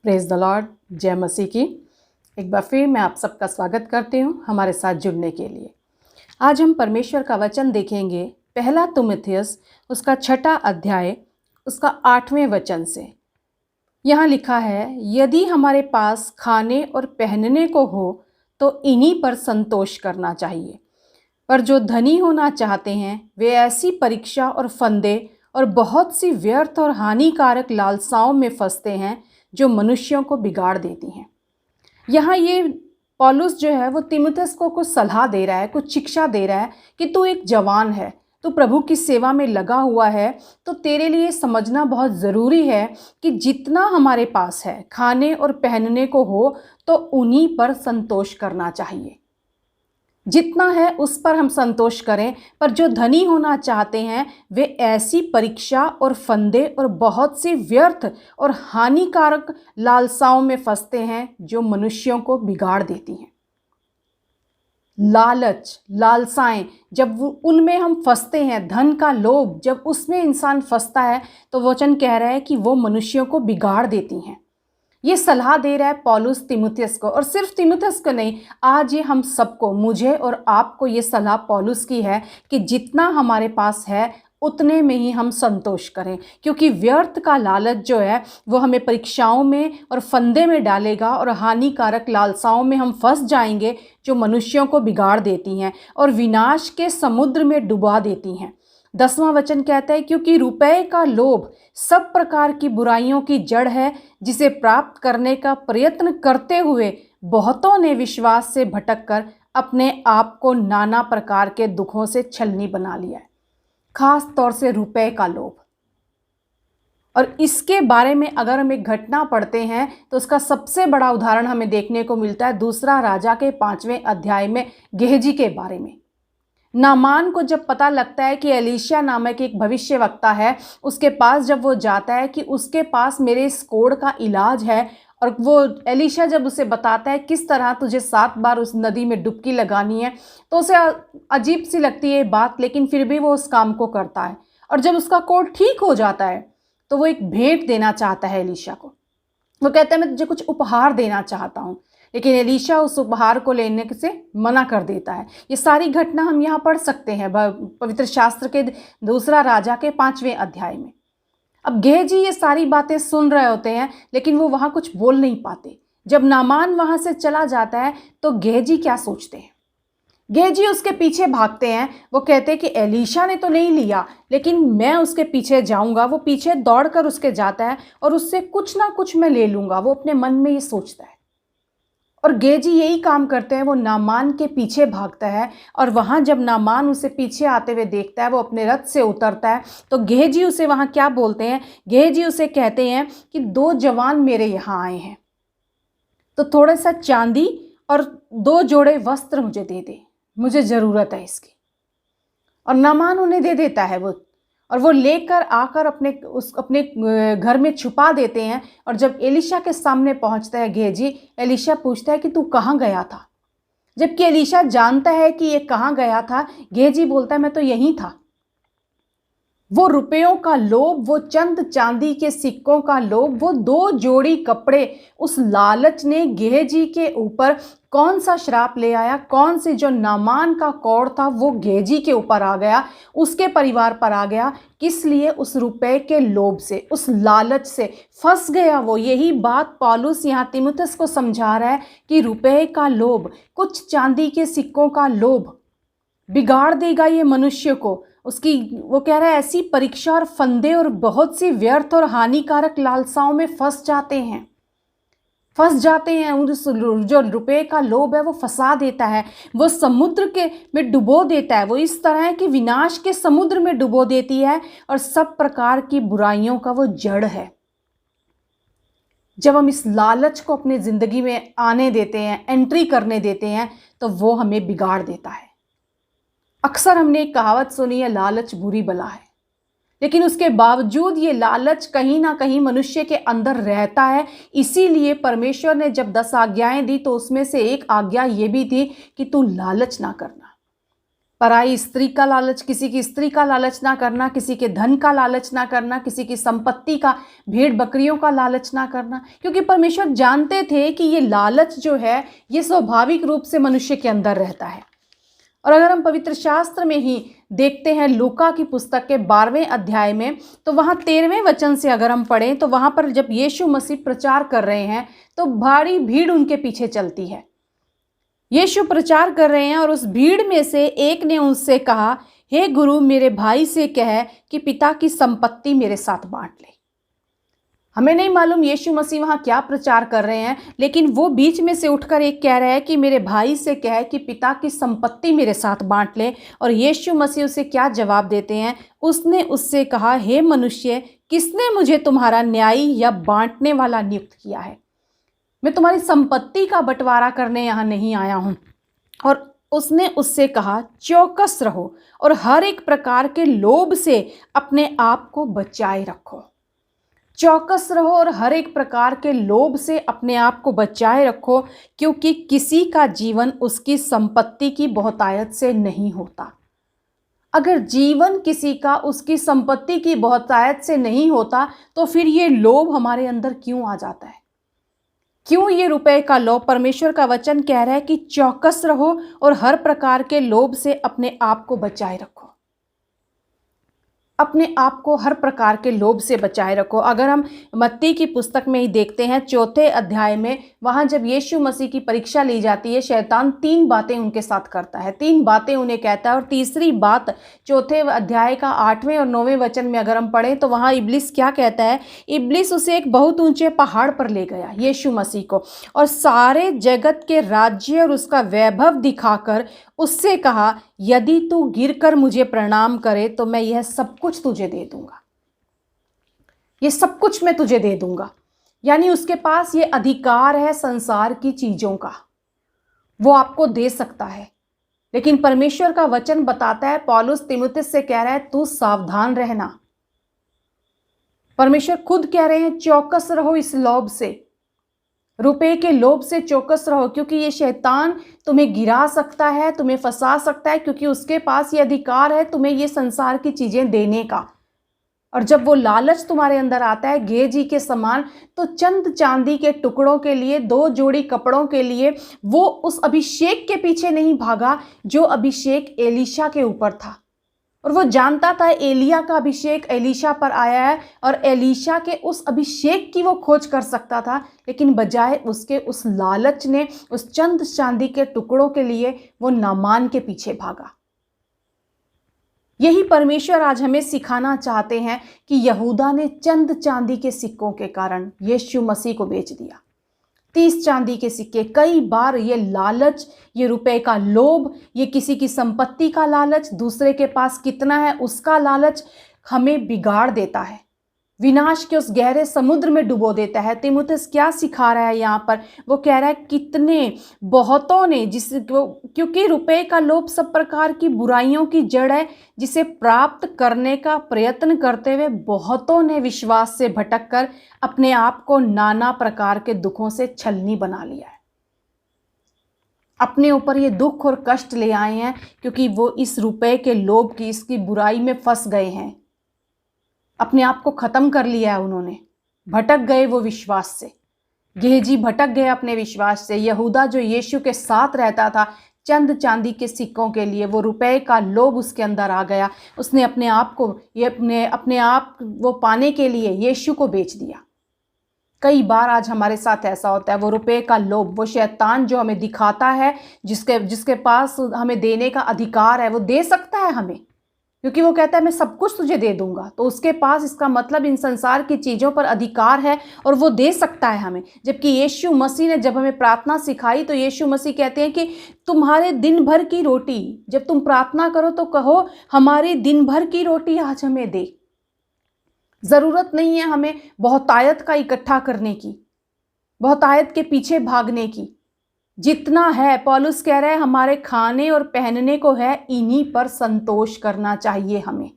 Praise the Lord. जय मसीह की। एक बार फिर मैं आप सबका स्वागत करती हूँ हमारे साथ जुड़ने के लिए। आज हम परमेश्वर का वचन देखेंगे, पहला तीमुथियुस उसका 6 अध्याय उसका 8वें वचन से। यहाँ लिखा है, यदि हमारे पास खाने और पहनने को हो तो इन्हीं पर संतोष करना चाहिए, पर जो धनी होना चाहते हैं वे ऐसी परीक्षा और फंदे और बहुत सी व्यर्थ और हानिकारक लालसाओं में फंसते हैं जो मनुष्यों को बिगाड़ देती हैं। यहाँ ये पौलुस जो है वो तीमुथियुस को कुछ सलाह दे रहा है, कुछ शिक्षा दे रहा है कि तू एक जवान है, तू प्रभु की सेवा में लगा हुआ है, तो तेरे लिए समझना बहुत ज़रूरी है कि जितना हमारे पास है खाने और पहनने को हो तो उन्हीं पर संतोष करना चाहिए। जितना है उस पर हम संतोष करें, पर जो धनी होना चाहते हैं वे ऐसी परीक्षा और फंदे और बहुत सी व्यर्थ और हानिकारक लालसाओं में फंसते हैं जो मनुष्यों को बिगाड़ देती हैं। लालच, लालसाएं जब उनमें हम फंसते हैं, धन का लोभ जब उसमें इंसान फंसता है तो वचन कह रहा है कि वो मनुष्यों को बिगाड़ देती हैं। ये सलाह दे रहा है पौलुस तीमुथियुस को, और सिर्फ तीमुथियुस को नहीं, आज ये हम सबको, मुझे और आपको ये सलाह पौलुस की है कि जितना हमारे पास है उतने में ही हम संतोष करें, क्योंकि व्यर्थ का लालच जो है वो हमें परीक्षाओं में और फंदे में डालेगा और हानिकारक लालसाओं में हम फंस जाएंगे जो मनुष्यों को बिगाड़ देती हैं और विनाश के समुद्र में डुबा देती हैं। 10वां वचन कहता है, क्योंकि रुपए का लोभ सब प्रकार की बुराइयों की जड़ है, जिसे प्राप्त करने का प्रयत्न करते हुए बहुतों ने विश्वास से भटककर अपने आप को नाना प्रकार के दुखों से छलनी बना लिया है। खास तौर से रुपए का लोभ। और इसके बारे में अगर हम एक घटना पढ़ते हैं तो उसका सबसे बड़ा उदाहरण हमें देखने को मिलता है 2 राजा के 5वें अध्याय में गेहजी के बारे में। नामान को जब पता लगता है कि एलीशा नामक एक भविष्यवक्ता है, उसके पास जब वो जाता है कि उसके पास मेरे इस कोढ़ का इलाज है, और वो एलीशा जब उसे बताता है किस तरह तुझे 7 बार उस नदी में डुबकी लगानी है, तो उसे अजीब सी लगती है बात, लेकिन फिर भी वो उस काम को करता है। और जब उसका कोढ़ ठीक हो जाता है तो वो एक भेंट देना चाहता है एलीशा को। वो कहता है मैं तुझे कुछ उपहार देना चाहता हूँ, लेकिन एलीशा उस उपहार को लेने से मना कर देता है। ये सारी घटना हम यहाँ पढ़ सकते हैं पवित्र शास्त्र के 2 राजा के 5वें अध्याय में। अब गेहजी ये सारी बातें सुन रहे होते हैं, लेकिन वो वहाँ कुछ बोल नहीं पाते। जब नामान वहाँ से चला जाता है तो गेहजी क्या सोचते हैं? गेहजी उसके पीछे भागते हैं। वो कहते हैं कि एलीशा ने तो नहीं लिया, लेकिन मैं उसके पीछे जाऊंगा। वो पीछे दौड़कर उसके जाता है और उससे कुछ ना कुछ मैं ले लूंगा, वो अपने मन में ये सोचता है। और गेहजी यही काम करते हैं, वो नामान के पीछे भागता है। और वहाँ जब नामान उसे पीछे आते हुए देखता है, वो अपने रथ से उतरता है, तो गेहजी उसे वहाँ क्या बोलते हैं? गेहजी उसे कहते हैं कि 2 जवान मेरे यहाँ आए हैं, तो थोड़ा सा चांदी और 2 जोड़े वस्त्र मुझे दे दे, मुझे ज़रूरत है इसकी। और नामान उन्हें दे देता है वो, और वो लेकर आकर अपने घर में छुपा देते हैं। और जब एलीशा के सामने पहुंचता है गेहजी, एलीशा पूछता है कि तू कहाँ गया था? जबकि एलीशा जानता है कि ये कहाँ गया था, गेहजी बोलता है मैं तो यहीं था। वो रुपयों का लोभ, वो चंद चांदी के सिक्कों का लोभ, वो 2 जोड़ी कपड़े, उस लालच ने गेहजी के ऊपर कौन सा श्राप ले आया? कौन सी जो नामान का कोढ़ था वो गेहजी के ऊपर आ गया, उसके परिवार पर आ गया। किस लिए? उस रुपए के लोभ से, उस लालच से फंस गया वो। यही बात पौलुस यहाँ तीमुथियुस को समझा रहा है कि रुपए का लोभ, कुछ चांदी के सिक्कों का लोभ बिगाड़ देगा ये मनुष्य को। उसकी, वो कह रहा है, ऐसी परीक्षा और फंदे और बहुत सी व्यर्थ और हानिकारक लालसाओं में फंस जाते हैं। उस जो रुपए का लोभ है वो फंसा देता है, वो समुद्र के में डुबो देता है। वो इस तरह है कि विनाश के समुद्र में डुबो देती है, और सब प्रकार की बुराइयों का वो जड़ है। जब हम इस लालच को अपनी जिंदगी में आने देते हैं, एंट्री करने देते हैं, तो वो हमें बिगाड़ देता है। अक्सर हमने एक कहावत सुनी है, लालच बुरी बला है, लेकिन उसके बावजूद ये लालच कहीं ना कहीं मनुष्य के अंदर रहता है। इसीलिए परमेश्वर ने जब 10 आज्ञाएं दी तो उसमें से एक आज्ञा ये भी थी कि तू लालच ना करना। पराई स्त्री का लालच, किसी की स्त्री का लालच ना करना, किसी के धन का लालच ना करना, किसी की संपत्ति का, भेड़ बकरियों का लालच ना करना, क्योंकि परमेश्वर जानते थे कि ये लालच जो है ये स्वाभाविक रूप से मनुष्य के अंदर रहता है। और अगर हम पवित्र शास्त्र में ही देखते हैं लूका की पुस्तक के 12वें अध्याय में, तो वहाँ 13वें वचन से अगर हम पढ़ें तो वहाँ पर जब यीशु मसीह प्रचार कर रहे हैं तो भारी भीड़ उनके पीछे चलती है। यीशु प्रचार कर रहे हैं और उस भीड़ में से एक ने उनसे कहा, हे गुरु, मेरे भाई से कह कि पिता की संपत्ति मेरे साथ बांट ले। हमें नहीं मालूम यीशु मसीह वहाँ क्या प्रचार कर रहे हैं, लेकिन वो बीच में से उठकर एक कह रहा है कि मेरे भाई से कह कि पिता की संपत्ति मेरे साथ बांट ले। और यीशु मसीह उसे क्या जवाब देते हैं? उसने उससे कहा, हे मनुष्य, किसने मुझे तुम्हारा न्यायी या बांटने वाला नियुक्त किया है? मैं तुम्हारी संपत्ति का बंटवारा करने यहाँ नहीं आया हूँ। और उसने उससे कहा, चौकस रहो और हर एक प्रकार के लोभ से अपने आप को बचाए रखो। चौकस रहो और हर एक प्रकार के लोभ से अपने आप को बचाए रखो, क्योंकि किसी का जीवन उसकी संपत्ति की बहुतायत से नहीं होता। अगर जीवन किसी का उसकी संपत्ति की बहुतायत से नहीं होता तो फिर ये लोभ हमारे अंदर क्यों आ जाता है? क्यों ये रुपए का लोभ? परमेश्वर का वचन कह रहा है कि चौकस रहो और हर प्रकार के लोभ से अपने आप को बचाए रखो। अपने आप को हर प्रकार के लोभ से बचाए रखो। अगर हम मत्ती की पुस्तक में ही देखते हैं 4थे अध्याय में, वहाँ जब यीशु मसीह की परीक्षा ली जाती है, शैतान 3 बातें उनके साथ करता है, 3 बातें उन्हें कहता है। और तीसरी बात 4थे अध्याय का 8वें और 9वें वचन में अगर हम पढ़ें तो वहाँ इब्लिस क्या कहता है? इब्लिस उसे एक बहुत ऊंचे पहाड़ पर ले गया, यीशु मसीह को, और सारे जगत के राज्य और उसका वैभव दिखाकर उससे कहा, यदि तू गिरकर मुझे प्रणाम करे तो मैं यह सब कुछ तुझे दे दूंगा। ये सब कुछ मैं तुझे दे दूंगा। यानी उसके पास ये अधिकार है संसार की चीजों का, वो आपको दे सकता है। लेकिन परमेश्वर का वचन बताता है, पौलुस तीमुथियुस से कह रहा है, तू सावधान रहना। परमेश्वर खुद कह रहे हैं, चौकस रहो इस लोभ से, रुपए के लोभ से चौकस रहो, क्योंकि ये शैतान तुम्हें गिरा सकता है, तुम्हें फंसा सकता है, क्योंकि उसके पास ये अधिकार है तुम्हें ये संसार की चीजें देने का। और जब वो लालच तुम्हारे अंदर आता है गेजी के समान, तो चंद चांदी के टुकड़ों के लिए, 2 जोड़ी कपड़ों के लिए वो उस अभिषेक के पीछे नहीं भागा जो अभिषेक एलीशा के ऊपर था। और वो जानता था एलिया का अभिषेक एलीशा पर आया है और एलीशा के उस अभिषेक की वो खोज कर सकता था, लेकिन बजाय उसके उस लालच ने, उस चंद चांदी के टुकड़ों के लिए वो नामान के पीछे भागा। यही परमेश्वर आज हमें सिखाना चाहते हैं कि यहूदा ने चंद चांदी के सिक्कों के कारण यीशु मसीह को बेच दिया। 30 चांदी के सिक्के। कई बार ये लालच, ये रुपए का लोभ, ये किसी की संपत्ति का लालच, दूसरे के पास कितना है उसका लालच हमें बिगाड़ देता है, विनाश के उस गहरे समुद्र में डुबो देता है। तीमुथियुस क्या सिखा रहा है यहाँ पर? वो कह रहा है कितने बहुतों ने, क्योंकि रुपए का लोभ सब प्रकार की बुराइयों की जड़ है, जिसे प्राप्त करने का प्रयत्न करते हुए बहुतों ने विश्वास से भटक कर अपने आप को नाना प्रकार के दुखों से छलनी बना लिया है। अपने ऊपर ये दुख और कष्ट ले आए हैं क्योंकि वो इस रुपए के लोभ की, इसकी बुराई में फंस गए हैं। अपने आप को खत्म कर लिया है उन्होंने, भटक गए वो विश्वास से। गेहजी भटक गए अपने विश्वास से। यहूदा जो यीशु के साथ रहता था, चंद चांदी के सिक्कों के लिए, वो रुपए का लोभ उसके अंदर आ गया। उसने अपने आप को, ये अपने आप वो पाने के लिए यीशु को बेच दिया। कई बार आज हमारे साथ ऐसा होता है, वो रुपए का लोभ, वो शैतान जो हमें दिखाता है, जिसके पास हमें देने का अधिकार है, वो दे सकता है हमें, क्योंकि वो कहता है मैं सब कुछ तुझे दे दूंगा। तो उसके पास, इसका मतलब इन संसार की चीज़ों पर अधिकार है और वो दे सकता है हमें। जबकि यीशु मसीह ने जब हमें प्रार्थना सिखाई तो यीशु मसीह कहते हैं कि तुम्हारे दिन भर की रोटी, जब तुम प्रार्थना करो तो कहो हमारी दिन भर की रोटी आज हमें दे। ज़रूरत नहीं है हमें बहुतायत का इकट्ठा करने की, बहुतायत के पीछे भागने की। जितना है, पौलुस कह रहा है, हमारे खाने और पहनने को है, इन्हीं पर संतोष करना चाहिए हमें।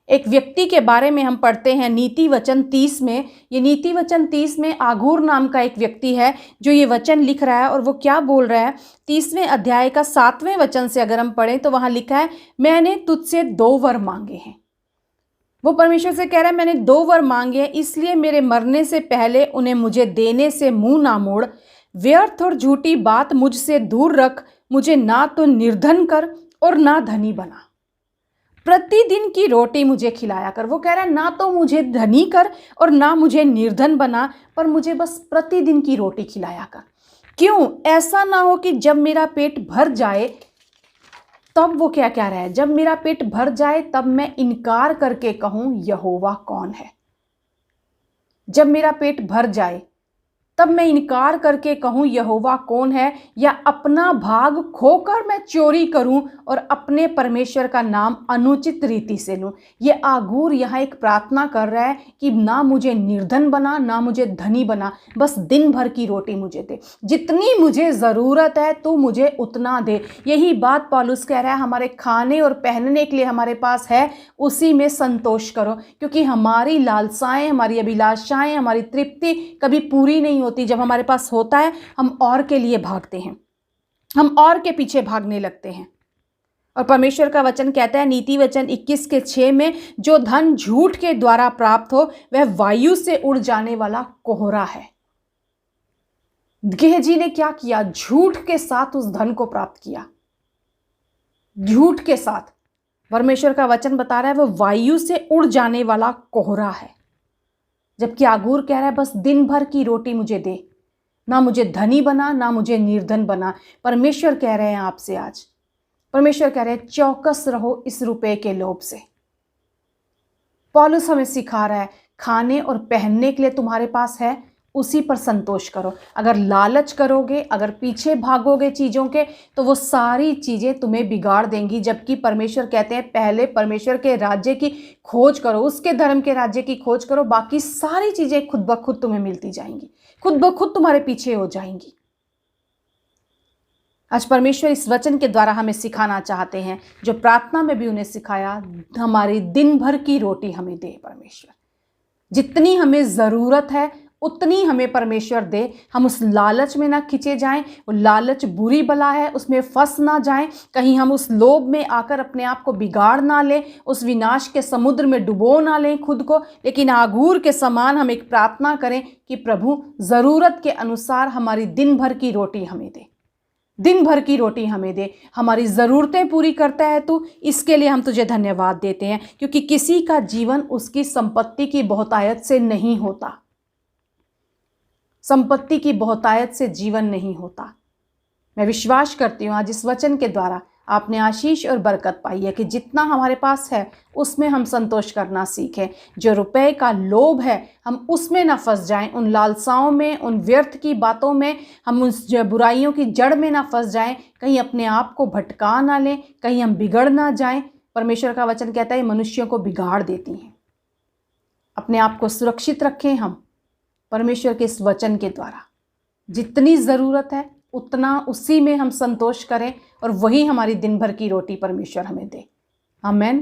एक व्यक्ति के बारे में हम पढ़ते हैं नीति वचन 30 में। ये नीति वचन 30 में आगूर नाम का एक व्यक्ति है जो ये वचन लिख रहा है, और वो क्या बोल रहा है। 30वें अध्याय का 7वें वचन से अगर हम पढ़ें तो वहाँ लिखा है, मैंने तुझसे 2 वर मांगे हैं। वो परमेश्वर से कह रहा है, मैंने 2 वर मांगे हैं, इसलिए मेरे मरने से पहले उन्हें मुझे देने से मुंह ना मोड़। व्यर्थ और झूठी बात मुझसे दूर रख, मुझे ना तो निर्धन कर और ना धनी बना। प्रतिदिन की रोटी मुझे खिलाया कर। वो कह रहा है, ना तो मुझे धनी कर और ना मुझे निर्धन बना, पर मुझे बस प्रतिदिन की रोटी खिलाया कर। क्यों? ऐसा ना हो कि जब मेरा पेट भर जाए तब वो क्या कह रहा है, जब मेरा पेट भर जाए तब मैं इनकार करके कहूं यहोवा कौन है। जब मेरा पेट भर जाए तब मैं इनकार करके कहूं यहोवा कौन है, या अपना भाग खोकर मैं चोरी करूं और अपने परमेश्वर का नाम अनुचित रीति से लूं। ये आगूर यहाँ एक प्रार्थना कर रहा है कि ना मुझे निर्धन बना, ना मुझे धनी बना, बस दिन भर की रोटी मुझे दे। जितनी मुझे ज़रूरत है तू मुझे उतना दे। यही बात पौलुस कह रहा है, हमारे खाने और पहनने के लिए हमारे पास है, उसी में संतोष करो, क्योंकि हमारी लालसाएं, हमारी अभिलाषाएं, हमारी तृप्ति कभी पूरी नहीं होती। जब हमारे पास होता है हम और के लिए भागते हैं, हम और के पीछे भागने लगते हैं। और परमेश्वर का वचन कहता है नीति वचन 21 के 6 में, जो धन झूठ के द्वारा प्राप्त हो वह वायु से उड़ जाने वाला कोहरा है। गेहजी ने क्या किया? झूठ के साथ उस धन को प्राप्त किया। झूठ के साथ परमेश्वर का वचन बता रहा है वह वायु से उड़ जाने वाला कोहरा है। जबकि आगूर कह रहा है बस दिन भर की रोटी मुझे दे, ना मुझे धनी बना, ना मुझे निर्धन बना। परमेश्वर कह रहे हैं आपसे आज, परमेश्वर कह रहे हैं चौकस रहो इस रुपए के लोभ से। पौलुस हमें सिखा रहा है खाने और पहनने के लिए तुम्हारे पास है, उसी पर संतोष करो। अगर लालच करोगे, अगर पीछे भागोगे चीज़ों के, तो वो सारी चीज़ें तुम्हें बिगाड़ देंगी। जबकि परमेश्वर कहते हैं पहले परमेश्वर के राज्य की खोज करो, उसके धर्म के राज्य की खोज करो, बाकी सारी चीज़ें खुद ब खुद तुम्हें मिलती जाएंगी, खुद ब खुद तुम्हारे पीछे हो जाएंगी। आज परमेश्वर इस वचन के द्वारा हमें सिखाना चाहते हैं, जो प्रार्थना में भी उन्हें सिखाया, हमारी दिन भर की रोटी हमें दे परमेश्वर। जितनी हमें ज़रूरत है उतनी हमें परमेश्वर दे। हम उस लालच में ना खिंचे जाएं, वो लालच बुरी बला है, उसमें फंस ना जाएं। कहीं हम उस लोभ में आकर अपने आप को बिगाड़ ना लें, उस विनाश के समुद्र में डुबो ना लें खुद को। लेकिन आगूर के समान हम एक प्रार्थना करें कि प्रभु ज़रूरत के अनुसार हमारी दिन भर की रोटी हमें दे, दिन भर की रोटी हमें दे। हमारी ज़रूरतें पूरी करता है तू, इसके लिए हम तुझे धन्यवाद देते हैं, क्योंकि किसी का जीवन उसकी संपत्ति की बहुतायत से नहीं होता। संपत्ति की बहुतायत से जीवन नहीं होता। मैं विश्वास करती हूँ आज इस वचन के द्वारा आपने आशीष और बरकत पाई है कि जितना हमारे पास है उसमें हम संतोष करना सीखें। जो रुपए का लोभ है हम उसमें ना फंस जाएं, उन लालसाओं में, उन व्यर्थ की बातों में, हम उस बुराइयों की जड़ में ना फंस जाएं। कहीं अपने आप को भटका ना लें, कहीं हम बिगड़ ना जाएं। परमेश्वर का वचन कहता है मनुष्यों को बिगाड़ देती हैं। अपने आप को सुरक्षित रखें हम परमेश्वर के इस वचन के द्वारा। जितनी ज़रूरत है उतना उसी में हम संतोष करें, और वही हमारी दिन भर की रोटी परमेश्वर हमें दे। आमेन।